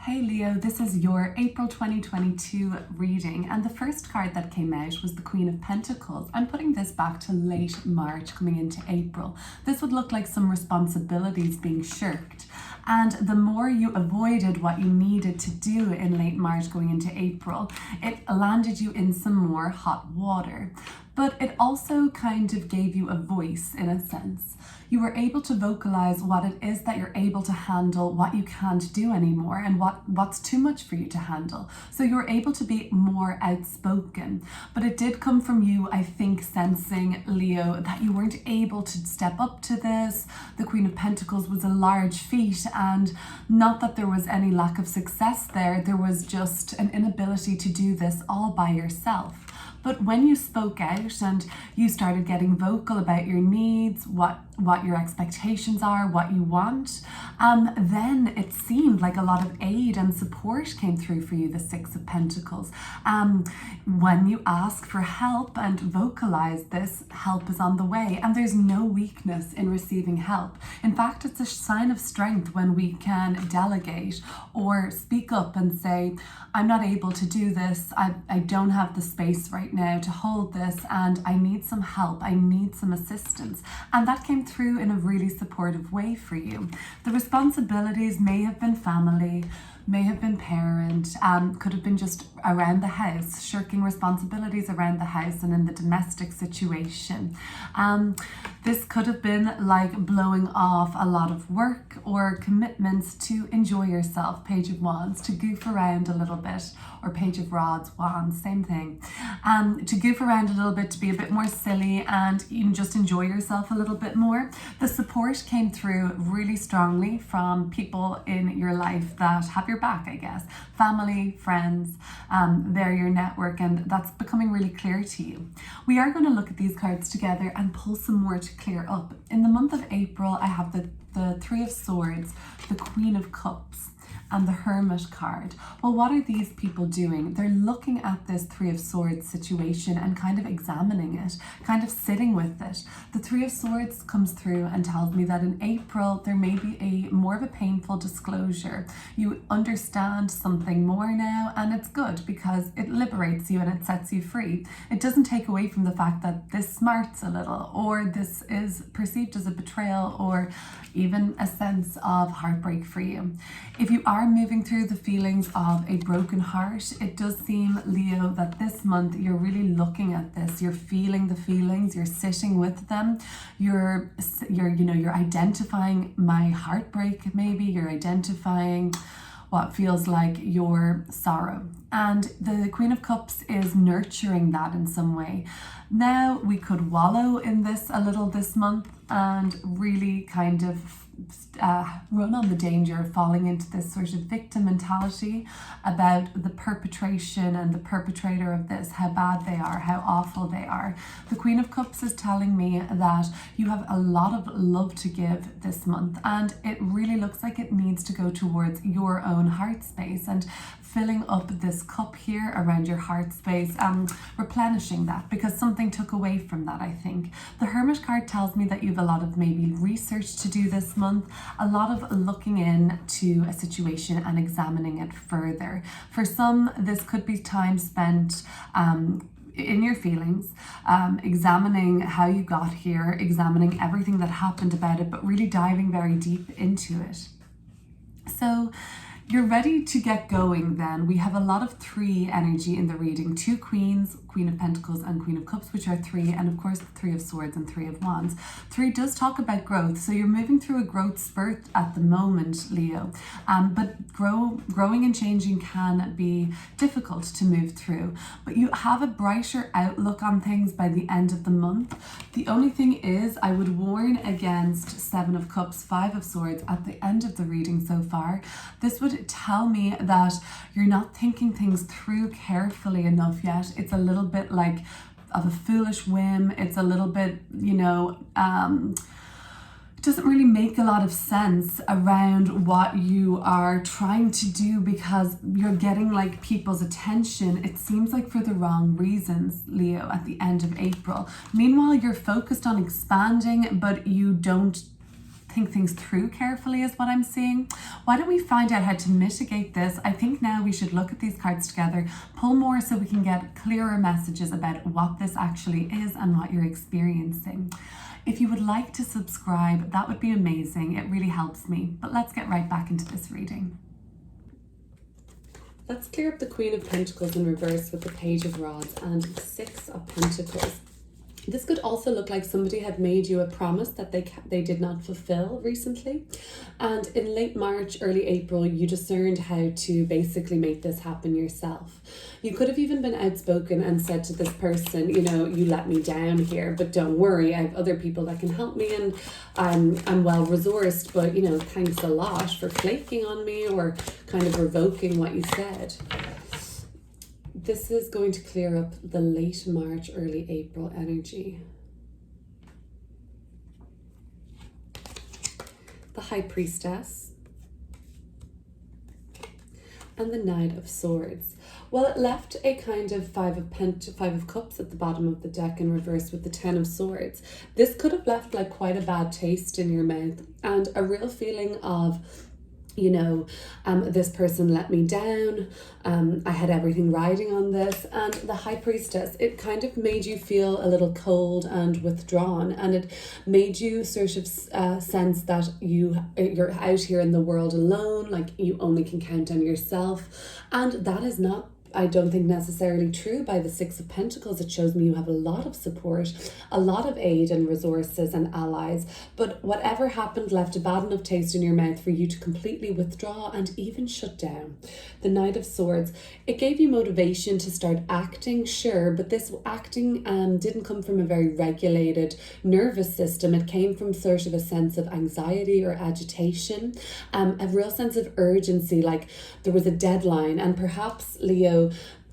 Hey Leo, this is your April 2022 reading, and the first card that came out was the Queen of Pentacles. I'm putting this back to late March coming into April. This would look like some responsibilities being shirked, and the more you avoided what you needed to do in late March going into April, it landed you in some more hot water. But it also kind of gave you a voice in a sense. You were able to vocalize what it is that you're able to handle, what you can't do anymore, and what's too much for you to handle. So you were able to be more outspoken. But it did come from you, I think, sensing, Leo, that you weren't able to step up to this. The Queen of Pentacles was a large feat, and not that there was any lack of success there. There was just an inability to do this all by yourself. But when you spoke out and you started getting vocal about your needs, what your expectations are, what you want, then it seemed like a lot of aid and support came through for you, the Six of Pentacles. When you ask for help and vocalize this, help is on the way, and there's no weakness in receiving help. In fact, it's a sign of strength when we can delegate or speak up and say, I'm not able to do this, I don't have the space right now to hold this, and I need some help, I need some assistance. And that came through in a really supportive way for you. The responsibilities may have been family, may have been parent, could have been just around the house, shirking responsibilities around the house and in the domestic situation. This could have been like blowing off a lot of work or commitments to enjoy yourself, Page of Wands, to goof around a little bit, or Page of Rods, Wands, same thing. To goof around a little bit, to be a bit more silly and even just enjoy yourself a little bit more. The support came through really strongly from people in your life that have your back, I guess. Family, friends, they're your network, and that's becoming really clear to you. We are going to look at these cards together and pull some more to clear up. In the month of April, I have the Three of Swords, the Queen of Cups, and the Hermit card. Well, what are these people doing? They're looking at this Three of Swords situation and kind of examining it, kind of sitting with it. The Three of Swords comes through and tells me that in April, there may be more of a painful disclosure. You understand something more now, and it's good because it liberates you and it sets you free. It doesn't take away from the fact that this smarts a little, or this is perceived as a betrayal, or even a sense of heartbreak for you. If you are moving through the feelings of a broken heart, it does seem, Leo, that this month you're really looking at this. You're feeling the feelings, you're sitting with them, you're identifying my heartbreak, maybe you're identifying what feels like your sorrow. And the Queen of Cups is nurturing that in some way. Now we could wallow in this a little this month and really kind of run on the danger of falling into this sort of victim mentality about the perpetration and the perpetrator of this, how bad they are, how awful they are. The Queen of Cups is telling me that you have a lot of love to give this month, and it really looks like it needs to go towards your own heart space and filling up this cup here around your heart space, replenishing that, because something took away from that, I think. The Hermit card tells me that you have a lot of maybe research to do this month, a lot of looking into a situation and examining it further. For some, this could be time spent in your feelings, examining how you got here, examining everything that happened about it, but really diving very deep into it. So you're ready to get going then. We have a lot of three energy in the reading. Two queens, Queen of Pentacles and Queen of Cups, which are three, and of course the Three of Swords and Three of Wands. Three does talk about growth, so you're moving through a growth spurt at the moment, Leo. But growing and changing can be difficult to move through, but you have a brighter outlook on things by the end of the month. The only thing is, I would warn against Seven of Cups, Five of Swords at the end of the reading so far. This would tell me that you're not thinking things through carefully enough yet. It's a little bit like of a foolish whim. It's a little bit, it doesn't really make a lot of sense around what you are trying to do, because you're getting like people's attention. It seems like for the wrong reasons, Leo, at the end of April. Meanwhile, you're focused on expanding, but you don't think things through carefully is what I'm seeing. Why don't we find out how to mitigate this? I think now we should look at these cards together, pull more so we can get clearer messages about what this actually is and what you're experiencing. If you would like to subscribe, that would be amazing. It really helps me. But let's get right back into this reading. Let's clear up the Queen of Pentacles in reverse with the Page of Rods and the Six of Pentacles. This could also look like somebody had made you a promise that they did not fulfill recently. And in late March, early April, you discerned how to basically make this happen yourself. You could have even been outspoken and said to this person, you know, you let me down here, but don't worry, I have other people that can help me, and I'm well resourced, but you know, thanks a lot for flaking on me or kind of revoking what you said. This is going to clear up the late March, early April energy. The High Priestess and the Knight of Swords. Well, it left a kind of Five of Cups at the bottom of the deck in reverse with the Ten of Swords. This could have left like quite a bad taste in your mouth and a real feeling of, you know, this person let me down, I had everything riding on this. And the High Priestess, it kind of made you feel a little cold and withdrawn, and it made you sort of sense that you're out here in the world alone, like you only can count on yourself. And that is not, I don't think, necessarily true. By the Six of Pentacles, it shows me you have a lot of support, a lot of aid and resources and allies, but whatever happened left a bad enough taste in your mouth for you to completely withdraw and even shut down. The Knight of Swords, it gave you motivation to start acting, sure, but this acting didn't come from a very regulated nervous system. It came from sort of a sense of anxiety or agitation, a real sense of urgency, like there was a deadline, and perhaps, Leo,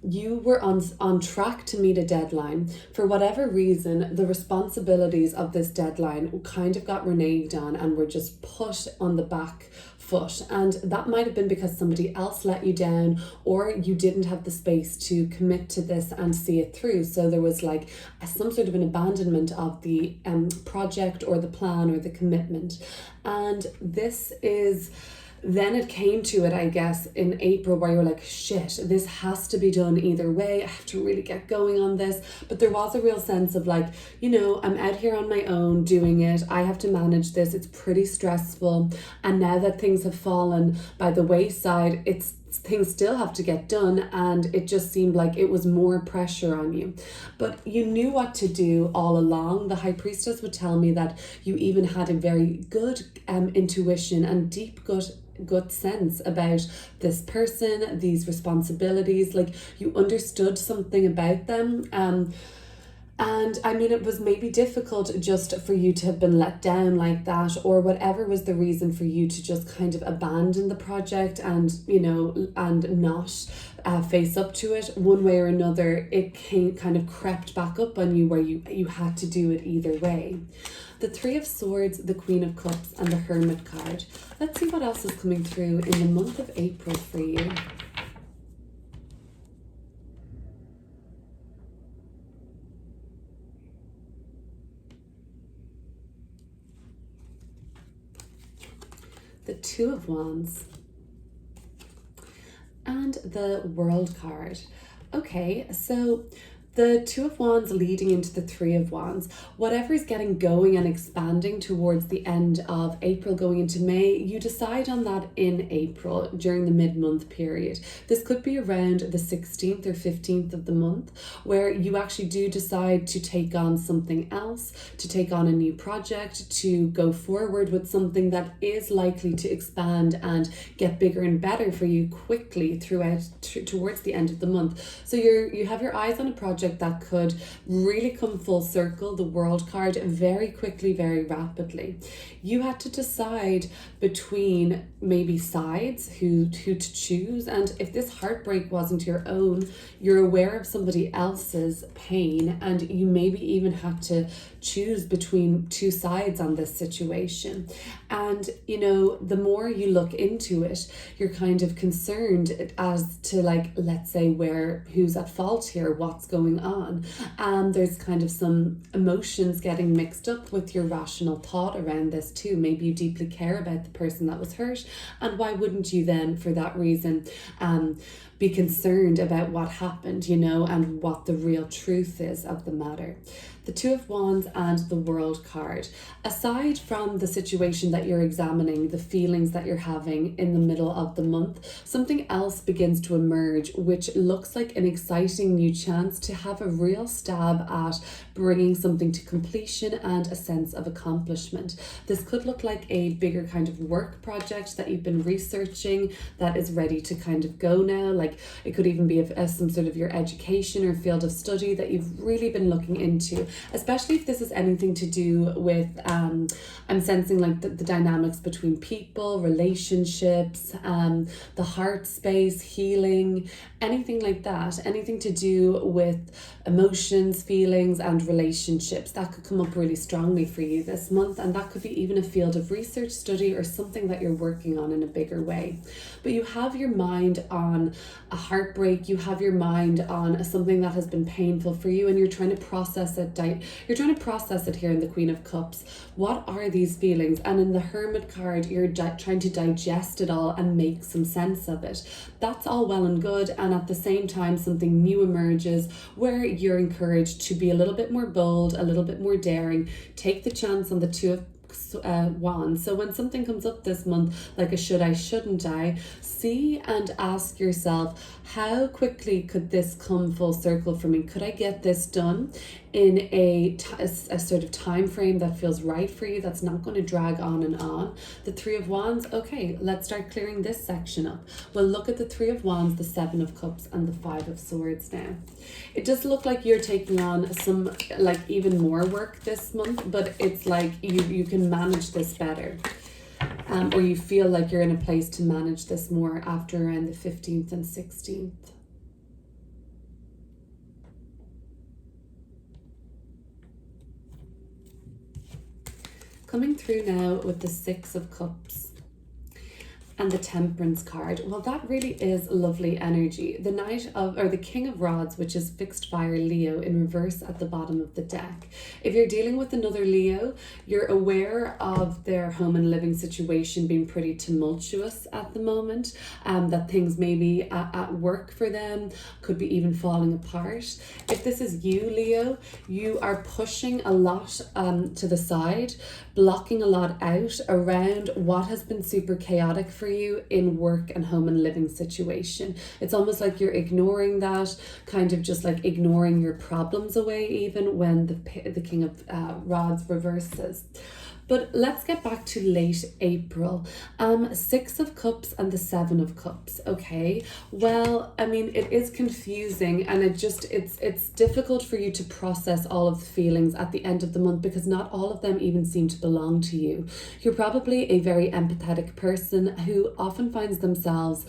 you were on track to meet a deadline. For whatever reason, the responsibilities of this deadline kind of got reneged on and were just put on the back foot. And that might have been because somebody else let you down, or you didn't have the space to commit to this and see it through. So there was like some sort of an abandonment of the project or the plan or the commitment. And this is... Then it came to it, I guess, in April, where you're like, shit, this has to be done either way. I have to really get going on this. But there was a real sense of like, you know, I'm out here on my own doing it. I have to manage this. It's pretty stressful. And now that things have fallen by the wayside, things still have to get done, and it just seemed like it was more pressure on you. But you knew what to do all along. The High Priestess would tell me that you even had a very good intuition and deep gut sense about this person, these responsibilities, like you understood something about them. And I mean, it was maybe difficult just for you to have been let down like that, or whatever was the reason for you to just kind of abandon the project and, you know, and not face up to it one way or another. It kind of crept back up on you where you had to do it either way. The Three of Swords, the Queen of Cups, and the Hermit card. Let's see what else is coming through in the month of April for you. The Two of Wands and the World card. Okay, so the Two of Wands leading into the Three of Wands, whatever is getting going and expanding towards the end of April going into May, you decide on that in April during the mid-month period. This could be around the 16th or 15th of the month, where you actually do decide to take on something else, to take on a new project, to go forward with something that is likely to expand and get bigger and better for you quickly towards the end of the month. So you have your eyes on a project that could really come full circle, the World card, very quickly, very rapidly. You had to decide between maybe sides, who to choose, and if this heartbreak wasn't your own, you're aware of somebody else's pain, and you maybe even had to choose between two sides on this situation. And, you know, the more you look into it, you're kind of concerned as to, like, let's say, who's at fault here, what's going on. And there's kind of some emotions getting mixed up with your rational thought around this too. Maybe you deeply care about the person that was hurt, and why wouldn't you then, for that reason, be concerned about what happened, you know, and what the real truth is of the matter. The Two of Wands and the World card. Aside from the situation that you're examining, the feelings that you're having in the middle of the month, something else begins to emerge, which looks like an exciting new chance to have a real stab at bringing something to completion and a sense of accomplishment. This could look like a bigger kind of work project that you've been researching that is ready to kind of go now. Like, it could even be some sort of your education or field of study that you've really been looking into, especially if this is anything to do with, I'm sensing like the dynamics between people, relationships, the heart space, healing, anything like that, anything to do with emotions, feelings, and relationships. That could come up really strongly for you this month, and that could be even a field of research, study, or something that you're working on in a bigger way. But you have your mind on a heartbreak, you have your mind on something that has been painful for you, and you're trying to process it. You're trying to process it here in the Queen of Cups. What are these feelings? And in the Hermit card, you're trying to digest it all and make some sense of it. That's all well and good, and at the same time, something new emerges where you're encouraged to be a little bit more bold, a little bit more daring, take the chance on the Two of Wands. So when something comes up this month, like a should I, shouldn't I, see and ask yourself, how quickly could this come full circle for me? Could I get this done in a sort of time frame that feels right for you, that's not going to drag on and on? The Three of Wands, okay, let's start clearing this section up. We'll look at the Three of Wands, the Seven of Cups, and the Five of Swords now. It does look like you're taking on some, like, even more work this month, but it's like you can manage this better. Or you feel like you're in a place to manage this more after around the 15th and 16th. Coming through now with the Six of Cups and the Temperance card. Well, that really is lovely energy. The the King of Rods, which is fixed fire Leo, in reverse at the bottom of the deck. If you're dealing with another Leo, you're aware of their home and living situation being pretty tumultuous at the moment, that things maybe at work for them could be even falling apart. If this is you, Leo, you are pushing a lot to the side, blocking a lot out around what has been super chaotic for you in work and home and living situation. It's almost like you're ignoring that, kind of just like ignoring your problems away, even when the King of Rods reverses. But let's get back to late April. Six of Cups and the Seven of Cups. Okay, well, I mean, it is confusing, and it's difficult for you to process all of the feelings at the end of the month, because not all of them even seem to belong to you. You're probably a very empathetic person who often finds themselves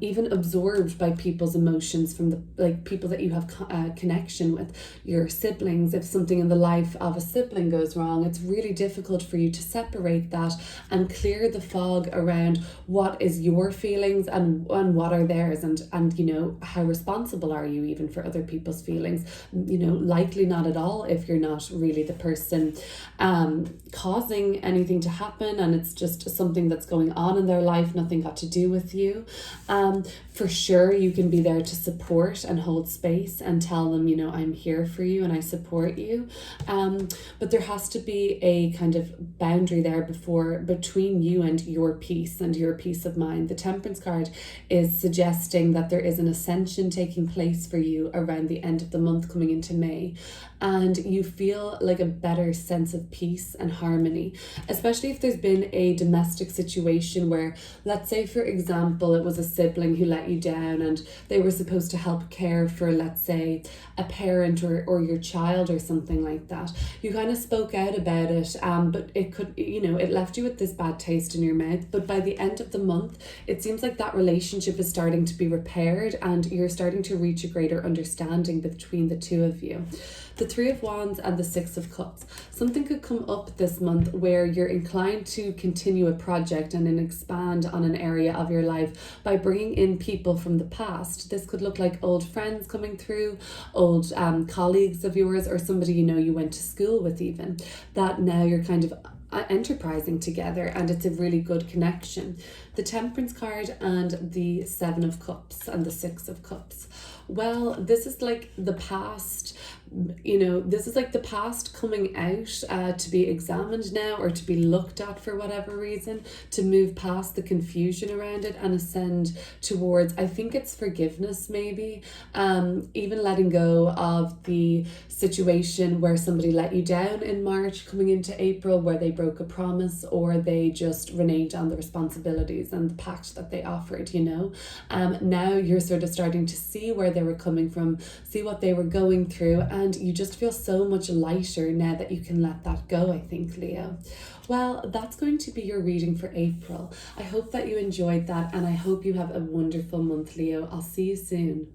even absorbed by people's emotions, from the people that you have connection with, your siblings. If something in the life of a sibling goes wrong, it's really difficult for you to separate that and clear the fog around what is your feelings and what are theirs, and you know, how responsible are you even for other people's feelings? You know, likely not at all if you're not really the person causing anything to happen, and it's just something that's going on in their life, nothing got to do with you. For sure, you can be there to support and hold space and tell them, you know, I'm here for you and I support you. But there has to be a kind of boundary there between you and your peace of mind. The Temperance card is suggesting that there is an ascension taking place for you around the end of the month, coming into May, and you feel like a better sense of peace and harmony, especially if there's been a domestic situation where, let's say for example, it was a sibling who let you down and they were supposed to help care for, let's say, a parent or your child or something like that. You kind of spoke out about it, but it could, you know, it left you with this bad taste in your mouth. But by the end of the month, it seems like that relationship is starting to be repaired and you're starting to reach a greater understanding between the two of you. The Three of Wands and the Six of Cups. Something could come up this month where you're inclined to continue a project and then expand on an area of your life by bringing in people from the past. This could look like old friends coming through, old colleagues of yours, or somebody you know you went to school with even, that now you're kind of enterprising together, and it's a really good connection. The Temperance card and the Seven of Cups and the Six of Cups. Well, this is like the past, this is like the past coming out to be examined now, or to be looked at for whatever reason, to move past the confusion around it and ascend towards, I think it's forgiveness maybe, even letting go of the situation where somebody let you down in March coming into April, where they broke a promise or they just reneged on the responsibilities and the pact that they offered, now you're sort of starting to see where they were coming from, see what they were going through, and you just feel so much lighter now that you can let that go, I think, Leo. Well, that's going to be your reading for April. I hope that you enjoyed that, and I hope you have a wonderful month, Leo. I'll see you soon.